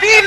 3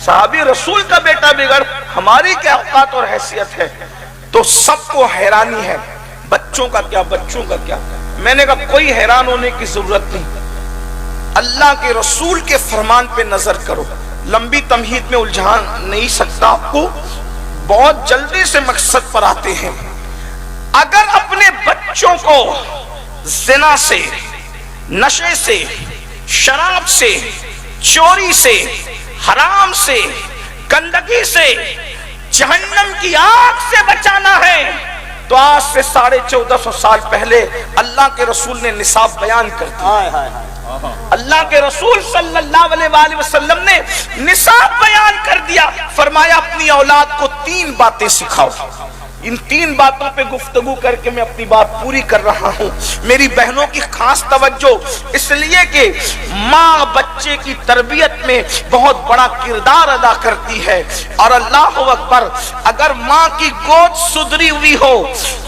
صحابی رسول کا بیٹا بگڑ، ہماری کیا اوقات اور حیثیت ہے؟ تو سب کو حیرانی ہے، بچوں کا کیا، بچوں کا کیا؟ میں نے کہا کوئی حیران ہونے کی ضرورت نہیں، اللہ کے رسول کے فرمان پہ نظر کرو۔ لمبی تمہید میں الجھا نہیں سکتا آپ کو، بہت جلدی سے مقصد پر آتے ہیں۔ اگر اپنے بچوں کو زنا سے، نشے سے، شراب سے، چوری سے، حرام سے، گندگی سے، جہنم کی آگ سے بچانا ہے تو آج سے 1450 سال پہلے اللہ کے رسول نے نصاب بیان کر دیا۔ اللہ کے رسول صلی اللہ علیہ وآلہ وسلم نے نصاب بیان کر دیا، فرمایا اپنی اولاد کو 3 باتیں سکھاؤ۔ ان 3 باتوں پہ گفتگو کر کے میں اپنی بات پوری کر رہا ہوں۔ میری بہنوں کی خاص توجہ، اس لیے کہ ماں بچے کی تربیت میں بہت بڑا کردار ادا کرتی ہے، اور اللہ اکبر، اگر ماں کی گود سدھری ہوئی ہو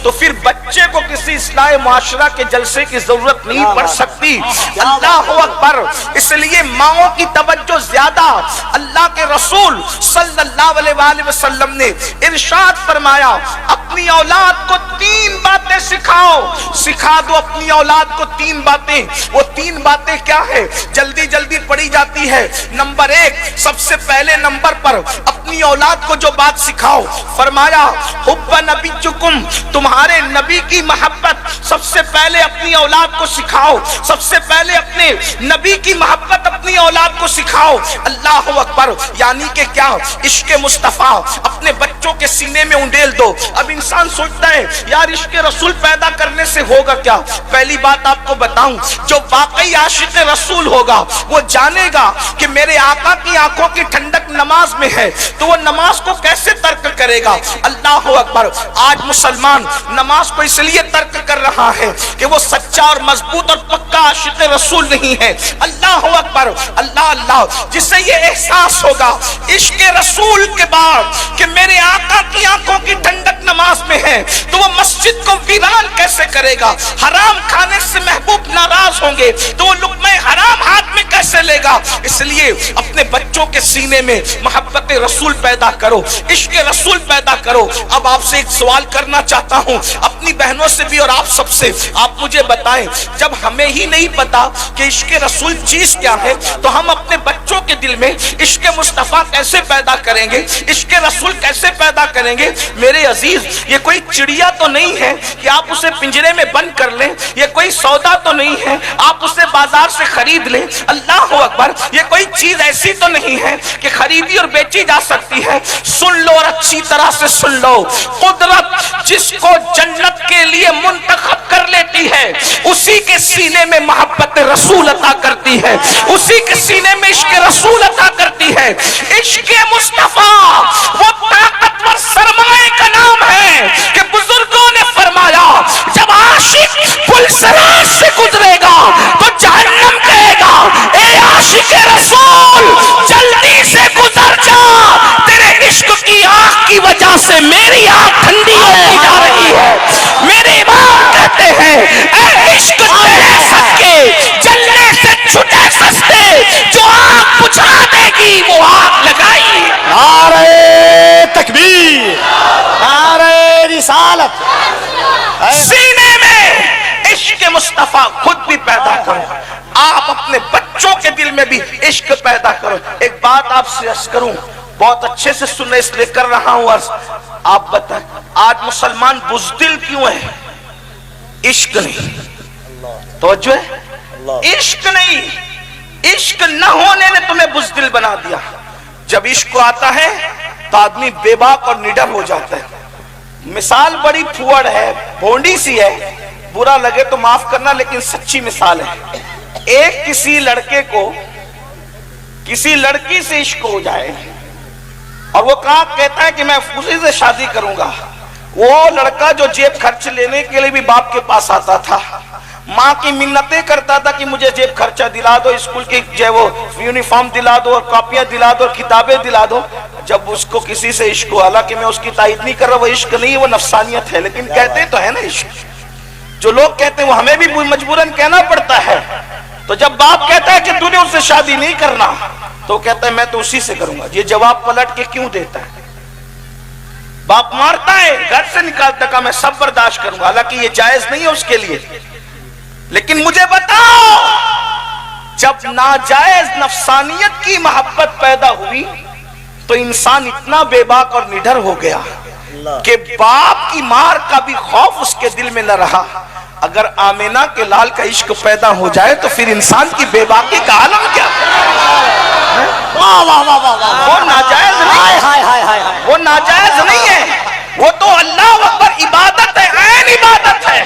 تو پھر بچے کو کسی اصلاح معاشرہ کے جلسے کی ضرورت نہیں پڑ سکتی۔ اللہ اکبر، اس لیے ماؤں کی توجہ زیادہ۔ اللہ کے رسول صلی اللہ علیہ وآلہ وسلم نے ارشاد فرمایا اپنی اولاد کو 3 باتیں سکھاؤ۔ سکھا دو اپنی اولاد کو 3 باتیں۔ وہ 3 باتیں کیا ہے؟ جلدی جلدی پڑھی جاتی ہے۔ نمبر 1، سب سے پہلے نمبر پر اپنی اولاد کو جو بات سکھاؤ، فرمایا حب نبیکم، تمہارے نبی کی محبت سب سے پہلے اپنی اولاد کو سکھاؤ۔ سب سے پہلے اپنے نبی کی محبت اپنی اولاد کو سکھاؤ۔ اللہ اکبر، یعنی کہ کیا؟ عشق مصطفیٰ اپنے بچوں کے سینے میں انڈیل دو۔ اب انسان سوچتا ہے یار عشق رسول پیدا کرنے سے ہوگا کیا؟ پہلی بات آپ کو بتاؤں، جو واقعی عاشق رسول ہوگا وہ جانے گا کہ میرے آقا کی آنکھوں کی ٹھنڈک نماز میں ہے، تو وہ نماز کو کیسے ترک کرے گا؟ اللہ اکبر، آج مسلمان نماز کو اس لیے ترک کر رہا ہے کہ وہ سچا اور مضبوط اور پکا عاشق رسول نہیں ہے۔ اللہ اکبر، اللہ اللہ، جسے یہ احساس ہوگا عشق رسول کے بعد کہ میرے آقا کی آنکھوں کی ٹھنڈک نماز میں ہے، تو وہ مسجد کو ویران کیسے کرے گا؟ حرام کھانے سے محبوب ناراض ہوں گے تو وہ لقمہ حرام ہاتھ میں کیسے لے گا؟ اس لیے اپنے بچوں کے سینے میں محبت رسول پیدا کرو، عشق رسول پیدا کرو۔ اب آپ سے ایک سوال کرنا چاہتا ہوں، اپنی بہنوں سے بھی اور آپ سب سے، آپ مجھے بتائیں، جب ہمیں ہی نہیں پتا کہ عشق رسول چیز کیا ہے تو ہم اپنے بچوں کے دل میں عشق مصطفیٰ کیسے پیدا کریں گے؟ عشق رسول کیسے پیدا کریں گے؟ میرے عزیز، یہ کوئی چڑیا تو نہیں ہے کہ آپ اسے پنجرے میں بند کر لیں، یہ کوئی سودا تو نہیں ہے آپ اسے بازار سے خرید لیں۔ اللہ اکبر، یہ کوئی چیز ایسی تو نہیں ہے کہ خریدی اور بیچی جا سکتی ہے۔ سن لو اور اچھی طرح سے سن لو، قدرت جس کو جنت کے لیے منتخب کر لیتی ہے اسی کے سینے میں محبت رسول عطا کرتی ہے، اسی کے سینے میں عشق رسول عطا کرتی ہے۔ عشق مصطفیٰ وہ طاقتور سرمایہ کا نام ہے کہ بزرگوں نے فرمایا جب عاشق پل صراط سے گزرے گا تو جہنم کہے گا اے عاشق رسول جلدی سے گزر جا، تیرے عشق کی آگ کی وجہ سے میری آگ ٹھنڈی ہوتی جا رہی ہے۔ میرے امام کہتے ہیں اے عشق تیرے صدقے جلنے سے چھٹے سستے، جو آگ بجھا دے گی وہ آگ لگائی۔ نعرہ تکبیر، نعرہ رسالت۔ سینے میں عشق مصطفیٰ خود بھی پیدا کرو، آپ اپنے بچوں کے دل میں بھی عشق پیدا کرو۔ ایک بات آپ سے عرض کروں، بہت اچھے سے سننے اس لیے کر رہا ہوں عرض، آپ بتائیں آج مسلمان بزدل کیوں ہے؟ عشق نہیں، توجہ ہے، عشق نہیں، عشق نہ ہونے نے تمہیں بزدل بنا دیا۔ جب عشق آتا ہے تو آدمی بے باک اور نڈر ہو جاتا ہے۔ مثال بڑی پھوڑ ہے، بھونڈی سی ہے، برا لگے تو معاف کرنا لیکن سچی مثال ہے۔ ایک کسی لڑکے کو کسی لڑکی سے عشق ہو جائے اور وہ کہتا ہے کہ میں اسی سے شادی کروں گا۔ وہ لڑکا جو جیب خرچ لینے کے لیے بھی باپ کے پاس آتا تھا، ماں کی منتیں کرتا تھا کہ مجھے جیب خرچہ دلا دو، اسکول کی جو ہے وہ یونیفارم دلا دو اور کاپیاں دلا دو اور کتابیں دلا دو۔ جب اس کو کسی سے عشق ہوا، حالانکہ میں اس کی تائید نہیں کر رہا، وہ عشق نہیں ہے، وہ نفسانیت ہے، لیکن کہتے تو ہے نا عشق۔ جو لوگ کہتے ہیں وہ ہمیں بھی مجبوراً کہنا پڑتا ہے۔ تو جب باپ کہتا ہے کہ تو نے اس سے شادی نہیں کرنا تو تو کہتا ہے میں تو اسی سے کروں گا. یہ جواب پلٹ کے کیوں دیتا ہے؟ باپ مارتا ہے، گھر سے نکالتا کہ میں سب برداشت کروں گا، حالانکہ یہ جائز نہیں ہے اس کے لیے. لیکن مجھے بتاؤ، جب ناجائز نفسانیت کی محبت پیدا ہوئی تو انسان اتنا بے باک اور نڈر ہو گیا کہ باپ کی مار کا بھی خوف اس کے دل میں نہ رہا. اگر آمینہ کے لال کا عشق پیدا ہو جائے تو پھر انسان کی بے باکی کا عالم کیا؟ وہ ناجائز نہیں، وہ ناجائز نہیں ہے، وہ تو اللہ اکبر عبادت ہے، عین عبادت ہے.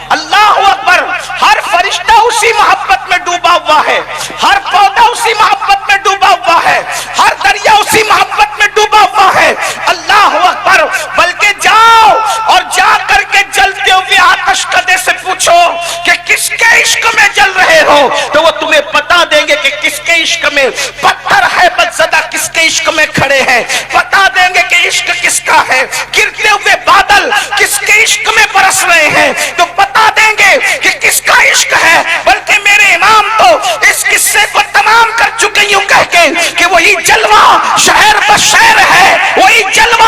اللہ اکبر. ہر فرشتہ اسی محبت میں ڈوبا ہوا ہے، ہر پودا اسی محبت میں ڈوبا ہوا ہے، ہر دریا اسی محبت میں ڈوبا ہوا ہے. اللہ اکبر. بلکہ جاؤ اور جا کر کے جلتے ہوئے آتش کدے سے پوچھو کہ کس کے عشق میں جل رہے ہو، تو وہ تمہیں بتا دیں گے کہ کس کے عشق میں پتھر ہے بدزدہ، کس کے عشق میں کھڑے ہیں. بتا دیں گے کہ عشق کس کا ہے. گرتے ہوئے بادل کس کے عشق میں برس رہے ہیں، تو بتا دیں گے کہ کس کا عشق ہے. بلکہ میرے امام تو اس قصے کو تمام کر چکے یوں کہہ کے کہ وہی جلوہ شہر بشہر ہے، وہی جلوہ